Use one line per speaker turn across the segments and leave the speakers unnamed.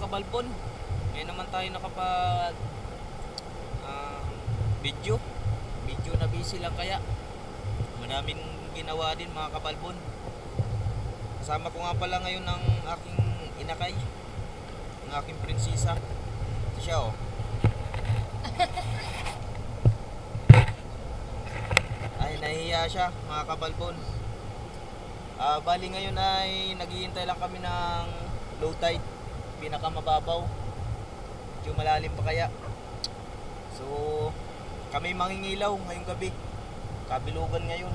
kabalbon. Ngayon naman tayo nakapag video. Video na busy lang kaya. Madaming ginawa din mga kabalbon. Kasama ko nga pala ngayon ang aking inakay. Ang aking prinsesa. Ito siya oh. Ay nahihiya siya mga kabalbon. Bali ngayon ay naghihintay lang kami ng low tide, pinakamababaw, medyo malalim pa kaya. So kami mangingilaw ngayong gabi, kabilugan ngayon.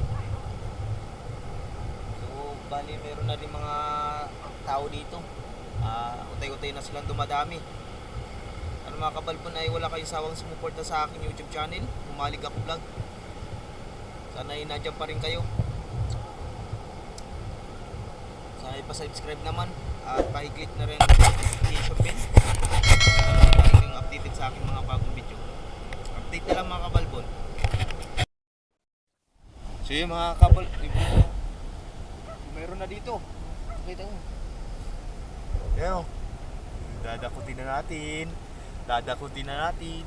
So bali meron na rin mga tao dito, utay-utay na silang dumadami. Ano mga kabalbon ay wala kayong sawang sumuporta sa aking YouTube channel, Humalig Ako Vlog. Sana ay nandiyan pa rin kayo. Sana ipa-subscribe naman at pa-click na rin ang notification bell para kayong updated sa aking mga bagong video. Update na lang mga kabalbon. So yun mga kabalbon, meron na dito. Kita mo. Yan o. Dadakutin na natin. Dadakutin na natin.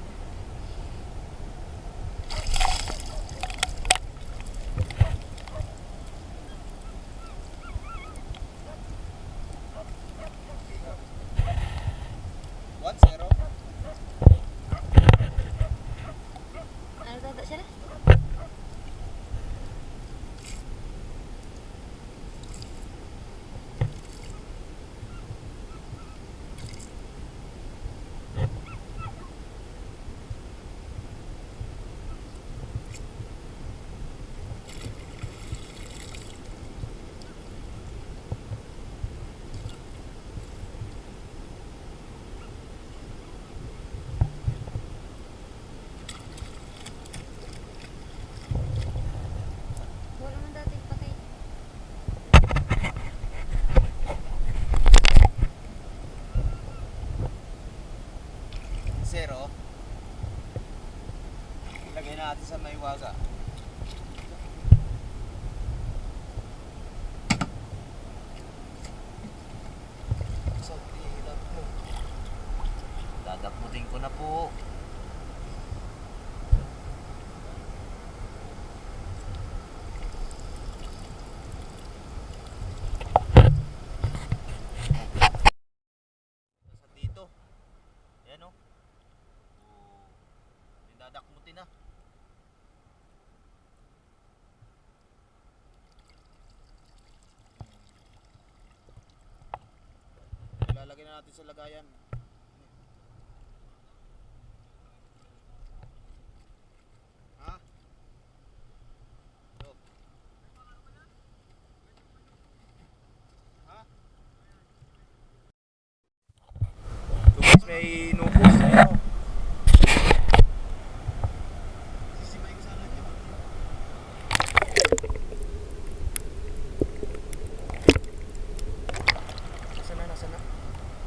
Zero. Ilagay natin sa may waga. So, hilap mo. Dadakmutin ko na po. Dito. Ayan o. Dadakmutin na. Ilalagay na natin sa lagayan. Ha? Ito. Ha? Guys, may nupos. Ayan o.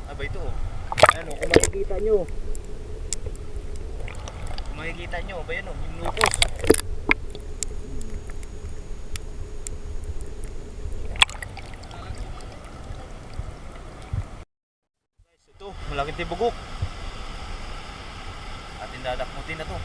Aba ito oh. Ano, kung makikita nyo. Kung makikita nyo, ba yan oh, yung lupos. Guys, ito, malaking tibugok. Atin dadakmutin na to.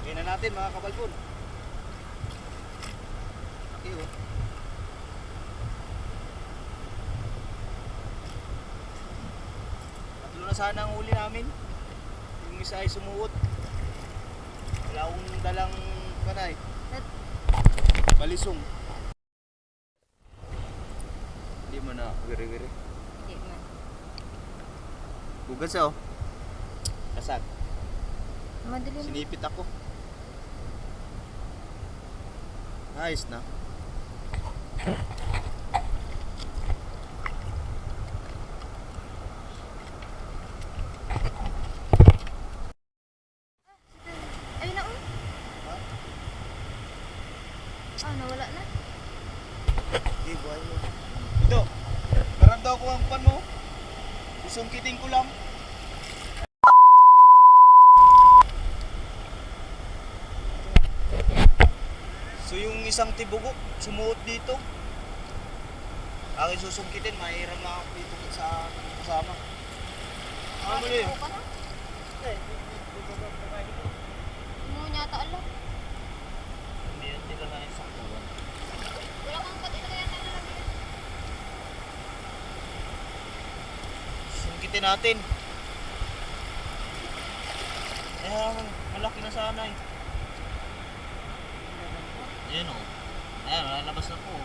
Tingnan natin mga kabalbon. Okay oh. Tatlo na sana ang huli namin. Yung isa ay sumuot. Wala akong dalang kanay. Balisong. Hindi mo na wiri-wiri.
Hindi man.
Bugas oh. Kasag.
Madilim.
Sinipit ako. Ayos na.
Ay, naon. Ah, nawala na.
Hindi, buhay mo. Ito, karap daw ko ang pan mo. Isungkitin ko lang. So yung isang tibugok, sumuot dito. Akin susungkitin, mahiram lang ako dito sa kasama. Ano mo yun?
Ka na? Mo nyata alam.
Hindi yan nila na yung saktuan.
Wala kang patino kaya na lang.
Sungkitin natin. Malaki na sana eh. Ayan o. Ayan, lalabas na po.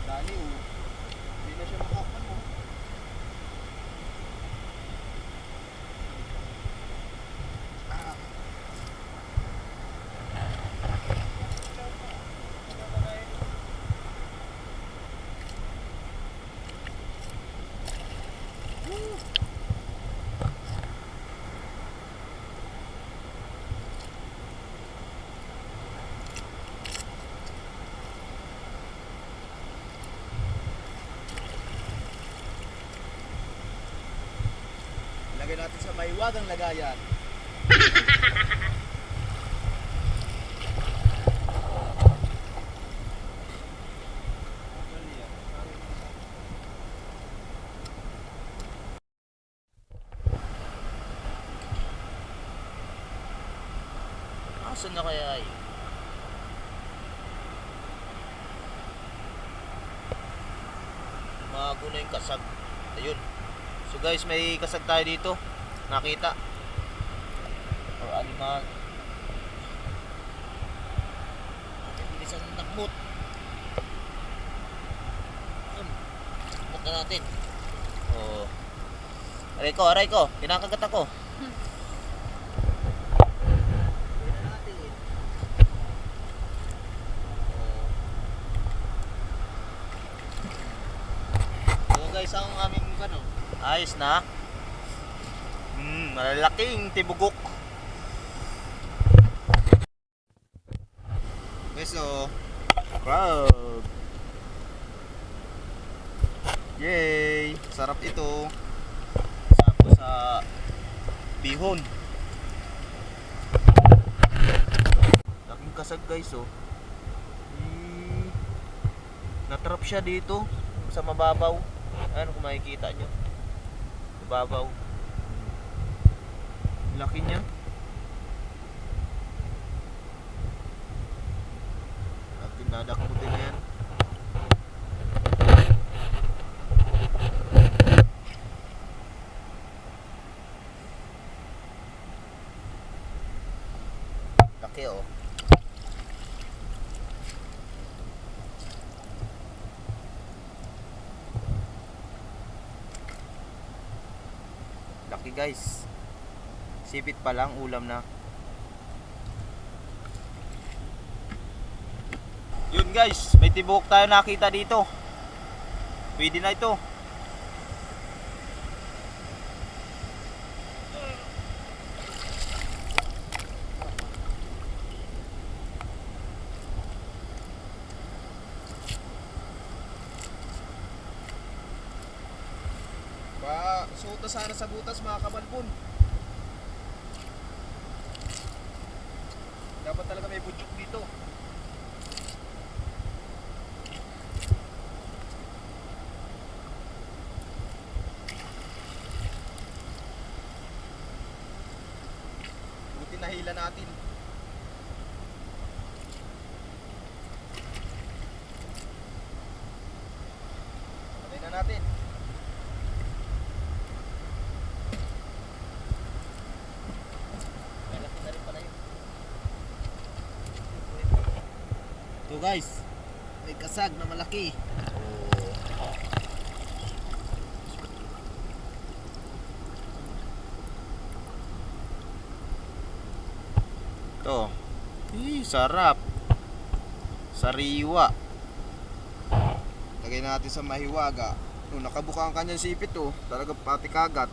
Dali o. Hindi na siya makapan o. Lagay natin sa may wagang lagayan. Asan na kaya yun? Mago na yung kasag. Ayun. So guys, may kasag tayo dito. Nakita. Or aliman. Bilisan ng nakmut. Nakmut na natin. Oh. Aray ko. Kinakagat ako. Guys, ang aming ano, ayos na. Malalaking tibugok. Guys, so crowd. Yay! Sarap ito. Sarap sa bihon. Laking kasag guys, oh. Natrap siya dito sa mababaw. Ano kung makikita nyo, babaw, laki niya. At tinadakmutin na yan. Laki oh. Laki guys. Sipit pa lang, ulam na. Yun guys, may tibok tayo nakita dito. Pwede na ito. Suot na sana sa butas mga kabalbon. Dapat talaga may budyok dito. Buti nahila natin. Ito guys, may kasag na malaki. Oh. Ito. Sarap. Sariwa. Lagay natin sa mahiwaga. Nakabuka ang kanyang sipit oh. Talaga pati kagat.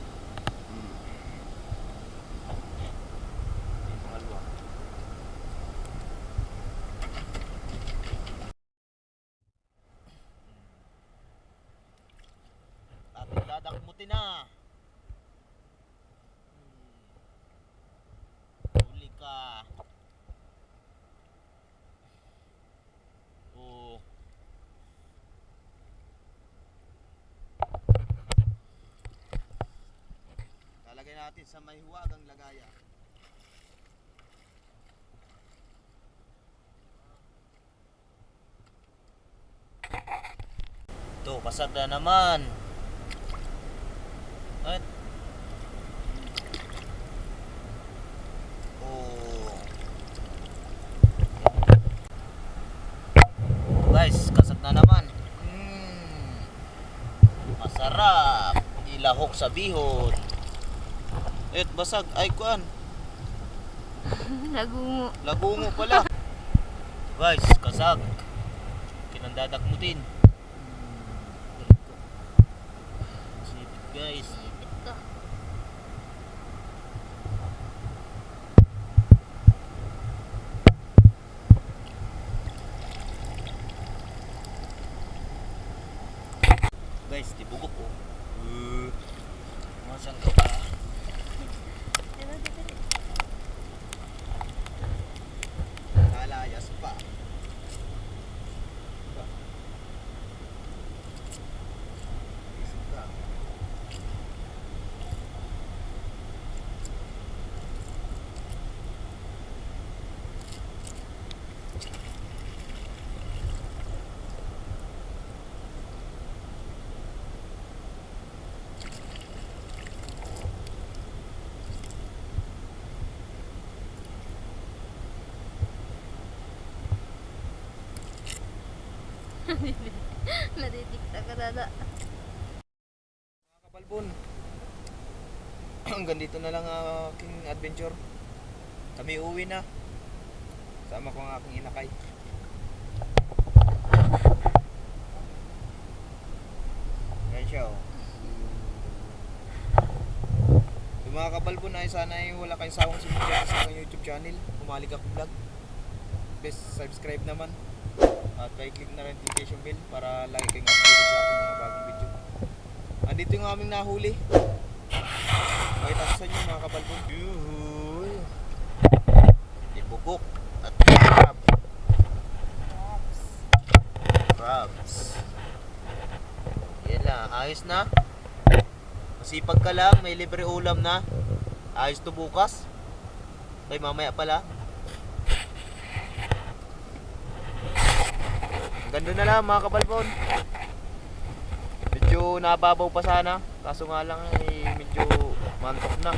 Ating dadakmutin na. Huli ka. Oh. Lalagay natin sa may huwagang lagayan. Ito, pasag na naman. At oh. Guys, kasag na naman. Masarap. Ilahok sa bihon. Basag. Ay, kuan.
Lagungo.
Lagungo pala. Guys, kasag. Kinandadakmutin. Sipit guys.
Ito.
Guys, tibugok oh. Masang ka pa. Nalayas pa.
Natitikta ka dada.
Mga kabalbon, hanggang dito na lang ang aking adventure. Kami uwi na. Sama ko ang aking inakay. Yan siya oh. So, mga kabalbon ay sana ay wala kayong sawang sumusunod sa aking YouTube channel. Umalik ako vlog. Please subscribe naman. At pa-click na rin notification bell para lagi kayong updated sa aking mga bagong video. Andito yung aming nahuli. Pakita ko sa inyo mga kabalbon. Yuhuy! Ibugok at crab. Crabs. Yan lang, ayos na. Masipag ka lang, may libre ulam na. Ayos to bukas. Ay mamaya pala. Ganda na lang mga kabalbon. Medyo nababaw pa sana. Kaso nga lang medyo mantok na.